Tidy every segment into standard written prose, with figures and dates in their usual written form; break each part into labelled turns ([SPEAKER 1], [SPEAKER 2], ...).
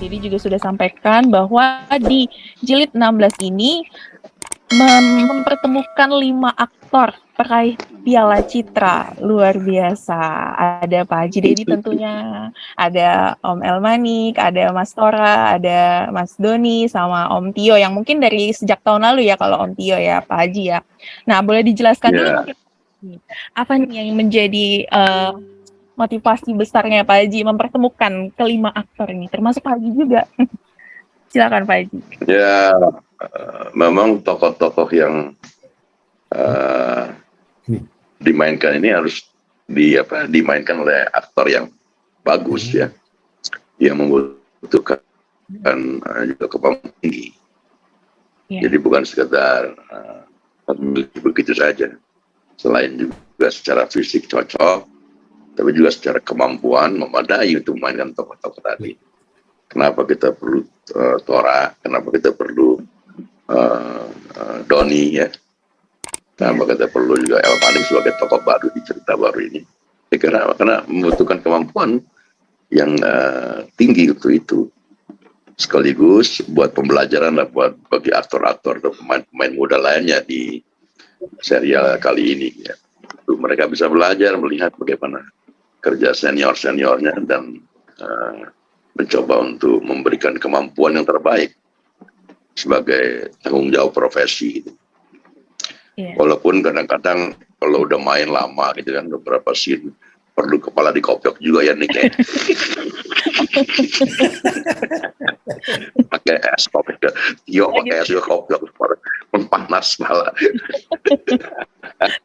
[SPEAKER 1] jadi juga sudah sampaikan bahwa di jilid 16 ini mempertemukan 5 aktor peraih Piala Citra. Luar biasa. Ada Pak Haji Dedi tentunya, ada Om Elmanik, ada Mas Tora, ada Mas Doni, sama Om Tio yang mungkin dari sejak tahun lalu ya kalau Om Tio ya Pak Haji ya. Nah boleh dijelaskan dulu mungkin apa nih yang menjadi motivasi besarnya Pak Haji mempertemukan kelima aktor ini, termasuk Pak Haji juga. Silakan Pak Haji.
[SPEAKER 2] Ya, memang tokoh-tokoh yang dimainkan ini harus dimainkan oleh aktor yang bagus ya, yang membutuhkan juga kemampuan tinggi. Jadi bukan sekedar memiliki begitu saja. Selain juga secara fisik cocok, tapi juga secara kemampuan memadai untuk memainkan tokoh-tokoh tadi. Kenapa kita perlu Tora? Kenapa kita perlu Doni ya? Kenapa kita perlu juga Elmanik sebagai tokoh baru di cerita baru ini? Karena membutuhkan kemampuan yang tinggi untuk itu. Sekaligus buat pembelajaran lah buat bagi aktor-aktor dan pemain-pemain muda lainnya di serial kali ini. Ya. Mereka bisa belajar melihat bagaimana kerja senior-seniornya dan mencoba untuk memberikan kemampuan yang terbaik sebagai tanggung jawab profesi. Gitu. Walaupun kadang-kadang kalau udah main lama gitu kan beberapa scene perlu kepala dikopiok juga ya Nick ya. Pakai es kopiok, pakai es kopiok panas kepala.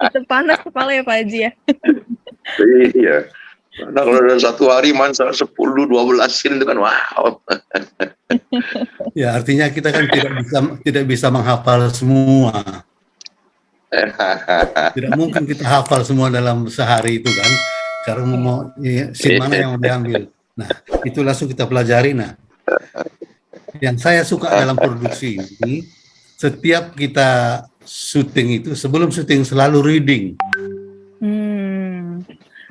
[SPEAKER 1] Itu panas kepala ya Pak Haji ya.
[SPEAKER 2] Iya. Nah kalau dalam satu hari main 10-12 scene itu kan wow.
[SPEAKER 3] Ya artinya kita kan tidak bisa menghafal semua. Tidak mungkin kita hafal semua dalam sehari itu kan, karena mau scene mana yang mau diambil. Nah itu langsung kita pelajari. Nah yang saya suka dalam produksi ini, setiap kita syuting itu sebelum syuting selalu reading.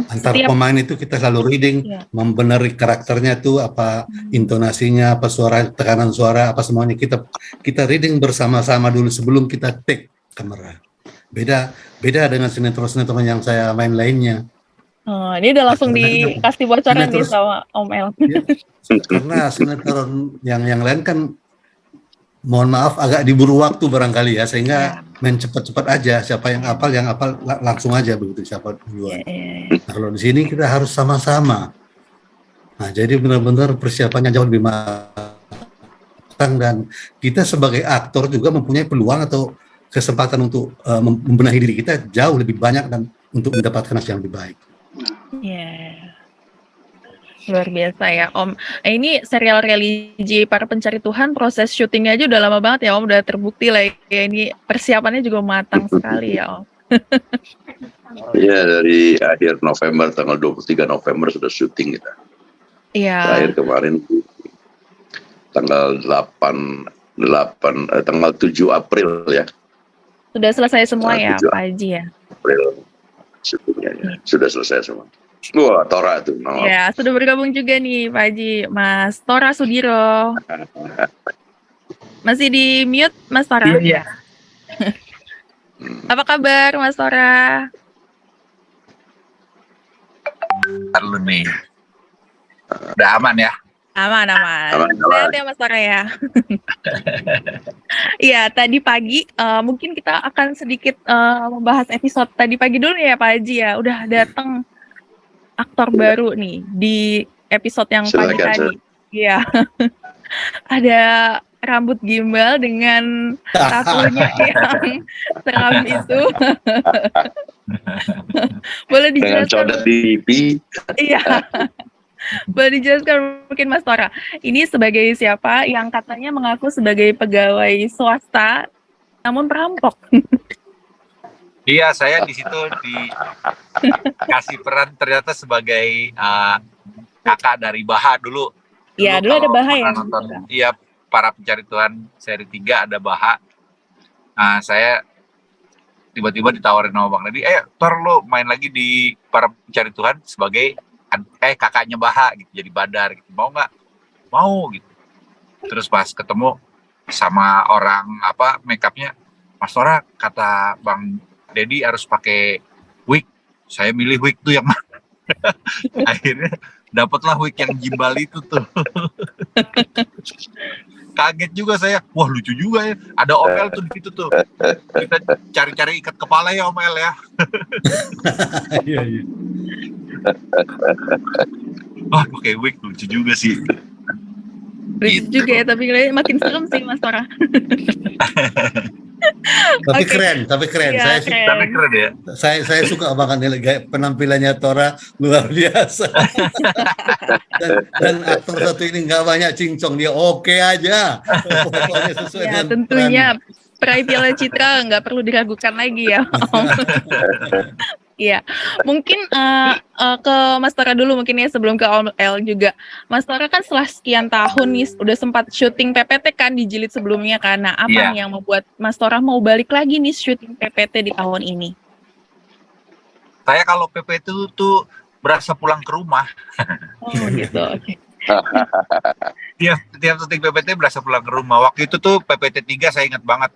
[SPEAKER 3] Antar pemain itu kita selalu reading, membenahi karakternya tuh apa intonasinya, apa suara, tekanan suara, apa semuanya kita reading bersama-sama dulu sebelum kita take kamera. Beda dengan sinetron-sinetron yang saya main lainnya.
[SPEAKER 1] Oh, ini udah langsung dikasih bocoran nih sama Om El.
[SPEAKER 3] Ya, karena sinetron yang lain kan mohon maaf agak diburu waktu barangkali ya, sehingga main cepat-cepat aja, siapa yang hafal langsung aja begitu siapa duluan. Nah, kalau di sini kita harus sama-sama. Nah, jadi benar-benar persiapannya jauh lebih matang dan kita sebagai aktor juga mempunyai peluang atau kesempatan untuk membenahi diri kita jauh lebih banyak dan untuk mendapatkan hasil yang lebih baik.
[SPEAKER 1] Luar biasa ya Om. Ini serial religi para pencari Tuhan, proses syutingnya aja udah lama banget ya Om, udah terbukti lah ya, ini persiapannya juga matang sekali ya Om.
[SPEAKER 2] Iya, dari akhir November, tanggal 23 November sudah syuting kita.
[SPEAKER 1] Iya.
[SPEAKER 2] Terakhir kemarin tanggal 7 April ya.
[SPEAKER 1] Sudah selesai semua ya Pak Haji ya?
[SPEAKER 2] April syutingnya ya. Sudah selesai semua. Wah, Tora itu.
[SPEAKER 1] Ya, sudah bergabung juga nih Pak Haji, Mas Tora Sudiro. Masih di mute Mas Tora?
[SPEAKER 4] Iya.
[SPEAKER 1] Apa kabar Mas Tora?
[SPEAKER 4] Halo nih. Udah aman ya?
[SPEAKER 1] Aman. Sehat ya Mas Tora ya. Iya, tadi pagi mungkin kita akan sedikit membahas episode tadi pagi dulu ya Pak Haji ya. Udah datang aktor baru nih di episode yang pagi tadi. Iya. Ada rambut gimbal dengan tatunya yang seram itu. Boleh dijelaskan?
[SPEAKER 2] Dengan codet di pipi.
[SPEAKER 1] Iya. Boleh dijelaskan mungkin Mas Tora, ini sebagai siapa yang katanya mengaku sebagai pegawai swasta namun perampok?
[SPEAKER 4] Iya, saya di situ dikasih peran ternyata sebagai kakak dari Baha dulu.
[SPEAKER 1] Iya, dulu ada Baha ya.
[SPEAKER 4] Iya, para pencari Tuhan seri 3 ada Baha. Saya tiba-tiba ditawarin sama Bang Dedi, Tor lo main lagi di para pencari Tuhan sebagai kakaknya Baha gitu, jadi Badar gitu, mau nggak? Mau gitu. Terus pas ketemu sama orang makeupnya, Mas Tora kata Bang Dedi harus pakai wig. Saya milih wig tuh yang mana. Akhirnya dapatlah wig yang gimbal itu tuh. Kaget juga saya. Wah, lucu juga ya. Ada Om El tuh di situ tuh. Kita cari-cari ikat kepala ya Om El ya.
[SPEAKER 3] Iya, iya.
[SPEAKER 4] Wah, pakai wig lucu juga sih.
[SPEAKER 1] Lucu juga ya, tapi kayaknya makin serem sih Mas Tora.
[SPEAKER 3] Tapi
[SPEAKER 1] Oke.
[SPEAKER 3] keren.
[SPEAKER 1] Iya,
[SPEAKER 4] Tapi keren ya.
[SPEAKER 3] Saya suka banget nih gaya penampilannya Tora, luar biasa. dan aktor satu ini nggak banyak cincong, dia oke aja. Pokoknya sesuai
[SPEAKER 1] Ya,
[SPEAKER 3] dengan
[SPEAKER 1] tentunya peraih Piala Citra nggak perlu diragukan lagi ya, Om. Iya, mungkin ke Mas Tora dulu mungkin ya sebelum ke Om El juga. Mas Tora kan setelah sekian tahun nih udah sempat syuting PPT kan di jilid sebelumnya kan. Nah, apa
[SPEAKER 4] Iya.
[SPEAKER 1] nih yang membuat Mas Tora mau balik lagi nih syuting PPT di tahun ini?
[SPEAKER 4] Saya kalau PP itu tuh berasa pulang ke rumah.
[SPEAKER 1] Oh gitu, oke.
[SPEAKER 4] Tiap syuting PPT berasa pulang ke rumah. Waktu itu tuh PPT 3 saya ingat banget,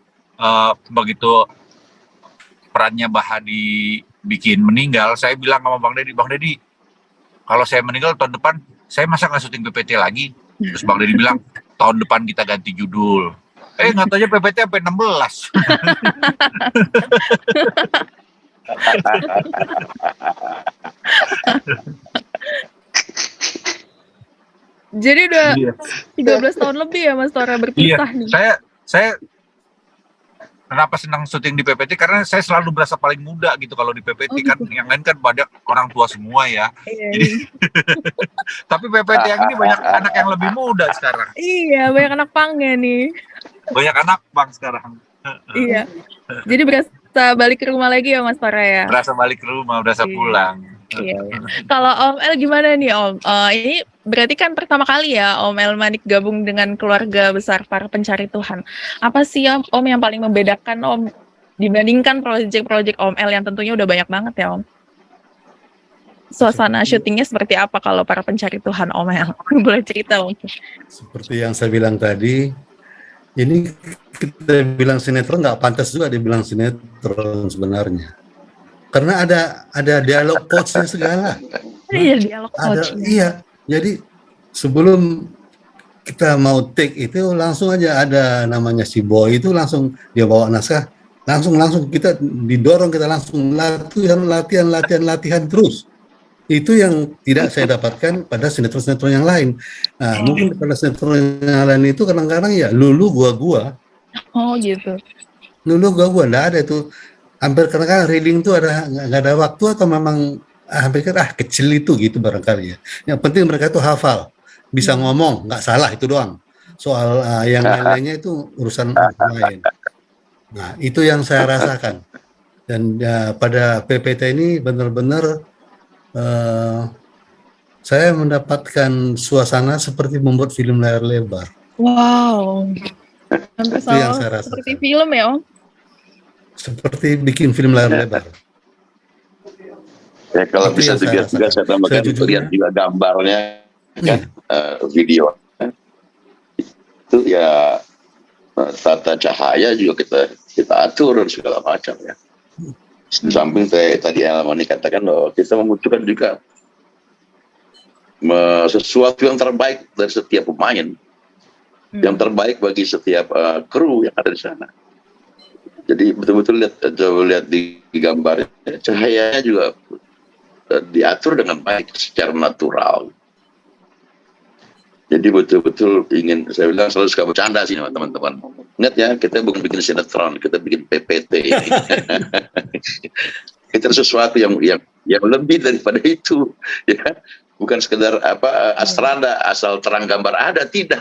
[SPEAKER 4] begitu perannya Baha dibikin meninggal, saya bilang sama Bang Dedi, kalau saya meninggal tahun depan, saya masa nggak syuting PPT lagi? Terus Bang Dedi bilang, tahun depan kita ganti judul. Nggak tahu aja PPT sampai 16.
[SPEAKER 1] Jadi udah
[SPEAKER 4] Iya.
[SPEAKER 1] 13 tahun lebih ya Mas Tora berpisah nih.
[SPEAKER 4] Saya kenapa senang syuting di PPT, karena saya selalu berasa paling muda gitu kalau di PPT.
[SPEAKER 1] Oh,
[SPEAKER 4] kan yang lain kan banyak orang tua semua ya.
[SPEAKER 1] Iya,
[SPEAKER 4] Jadi tapi PPT yang ini banyak anak yang lebih muda sekarang.
[SPEAKER 1] iya, banyak anak pangnya nih.
[SPEAKER 4] Banyak anak Bang sekarang.
[SPEAKER 1] Iya. Jadi berasa balik ke rumah lagi ya Mas Tora ya.
[SPEAKER 4] Berasa balik ke rumah, berasa
[SPEAKER 1] Iya.
[SPEAKER 4] pulang.
[SPEAKER 1] Iya. Kalau Om El gimana nih Om? Ini berarti kan pertama kali ya Om El Manik gabung dengan keluarga besar para pencari Tuhan. Apa sih Om yang paling membedakan Om dibandingkan proyek-proyek Om El yang tentunya udah banyak banget ya Om? Suasana syutingnya seperti apa kalau para pencari Tuhan Om El? Boleh cerita mungkin?
[SPEAKER 3] Seperti yang saya bilang tadi, ini kita bilang sinetron nggak pantas juga dibilang sinetron sebenarnya. Karena ada dialog coachnya segala.
[SPEAKER 1] Iya, dialog coach.
[SPEAKER 3] Iya, jadi sebelum kita mau take itu langsung aja ada namanya si boy itu, langsung dia bawa naskah, langsung kita didorong, kita langsung latihan terus. Itu yang tidak saya dapatkan pada sinetron-sinetron yang lain. Nah, mungkin pada sinetron yang lain itu kadang-kadang ya lulu gua.
[SPEAKER 1] Oh gitu.
[SPEAKER 3] Lulu gua enggak ada itu. Hampir kadang-kadang reading itu nggak ada waktu, atau memang hampir kecil itu gitu barangkali ya. Yang penting mereka itu hafal, bisa ngomong, nggak salah itu doang. Soal yang lainnya itu urusan lain. Nah, itu yang saya rasakan. Dan pada PPT ini benar-benar saya mendapatkan suasana seperti membuat film layar lebar.
[SPEAKER 1] Wow. Hampir
[SPEAKER 3] Itu yang
[SPEAKER 1] sama
[SPEAKER 3] saya rasakan.
[SPEAKER 1] seperti film ya Om?
[SPEAKER 3] Seperti bikin film layar lebar.
[SPEAKER 2] Ya kalau
[SPEAKER 3] Itu
[SPEAKER 2] bisa
[SPEAKER 3] yang saya
[SPEAKER 2] juga saya tambahkan,
[SPEAKER 3] Sejujurnya.
[SPEAKER 2] lihat juga gambarnya kan, video itu ya, tata cahaya juga kita atur dan segala macam ya. Di samping tadi yang Mani katakan bahwa kita membutuhkan juga sesuatu yang terbaik dari setiap pemain, yang terbaik bagi setiap kru yang ada di sana. Jadi betul-betul lihat di gambar, cahayanya juga diatur dengan baik secara natural. Jadi betul-betul saya bilang selalu suka bercanda sih sama teman-teman. Ingat ya, kita bukan bikin sinetron, kita bikin PPT. Kita sesuatu yang lebih daripada itu, ya. Bukan sekedar Astrada asal terang gambar ada, tidak.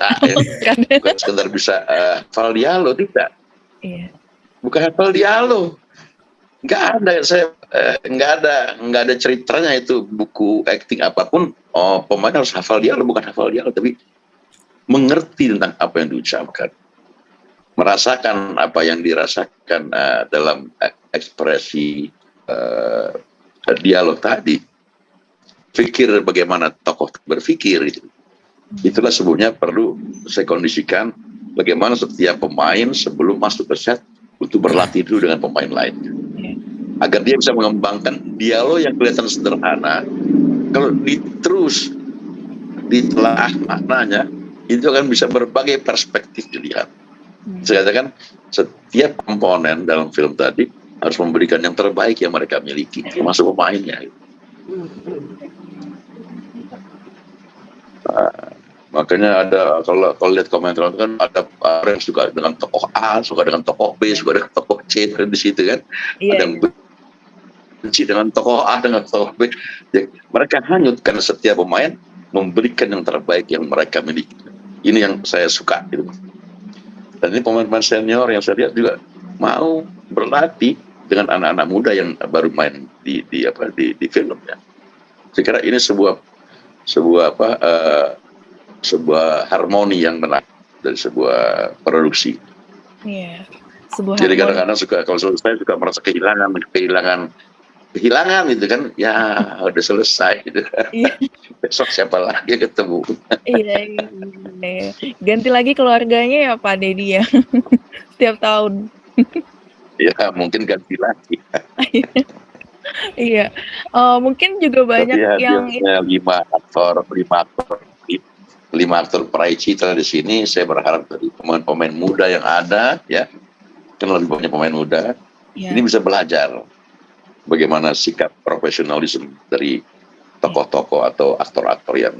[SPEAKER 2] Ya. Bukan sekedar bisa hafal dialog, tidak.
[SPEAKER 1] Iya.
[SPEAKER 2] Bukan hafal dialog, nggak ada ceritanya itu buku acting apapun. Pemain harus hafal dialog, bukan hafal dialog, tapi mengerti tentang apa yang diucapkan, merasakan apa yang dirasakan dalam ekspresi dialog tadi, pikir bagaimana tokoh berpikir itu. Itulah sebabnya perlu saya kondisikan bagaimana setiap pemain sebelum masuk ke set untuk berlatih dulu dengan pemain lain, agar dia bisa mengembangkan dialog yang kelihatan sederhana. Kalau terus ditelaah maknanya, itu akan bisa berbagai perspektif dilihat. Saya katakan setiap komponen dalam film tadi harus memberikan yang terbaik yang mereka miliki, termasuk pemainnya. Makanya ada kalau lihat komentar kan ada orang yang suka dengan tokoh A, suka dengan tokoh B, suka dengan tokoh C di situ kan. Ada yang benci dengan tokoh A dengan tokoh B. Ya, mereka hanyut karena setiap pemain memberikan yang terbaik yang mereka miliki. Ini yang saya suka gitu. Dan ini pemain-pemain senior yang saya lihat juga mau berlatih dengan anak-anak muda yang baru main di film ya. Saya kira ini sebuah harmoni yang menarik dari sebuah produksi.
[SPEAKER 1] Iya. Sebuah
[SPEAKER 2] Jadi
[SPEAKER 1] harmoni.
[SPEAKER 2] kadang-kadang kalau saya suka merasa kehilangan itu kan, ya udah selesai gitu.
[SPEAKER 1] Iya.
[SPEAKER 2] Besok siapa lagi ketemu?
[SPEAKER 1] Iya. Ganti lagi keluarganya ya Pak Deddy ya. Setiap tahun.
[SPEAKER 2] Ya mungkin ganti lagi.
[SPEAKER 1] Iya. Mungkin juga banyak
[SPEAKER 2] Tapi
[SPEAKER 1] yang
[SPEAKER 2] lima aktor peraih citra di sini. Saya berharap dari pemain-pemain muda yang ada ya, kan lebih banyak pemain muda, ini bisa belajar bagaimana sikap profesionalisme dari tokoh-tokoh atau aktor-aktor yang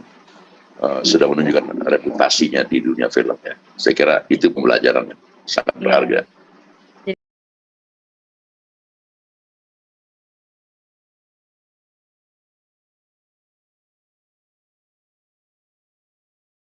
[SPEAKER 2] sudah menunjukkan reputasinya di dunia film ya. Saya kira itu pembelajaran yang sangat berharga.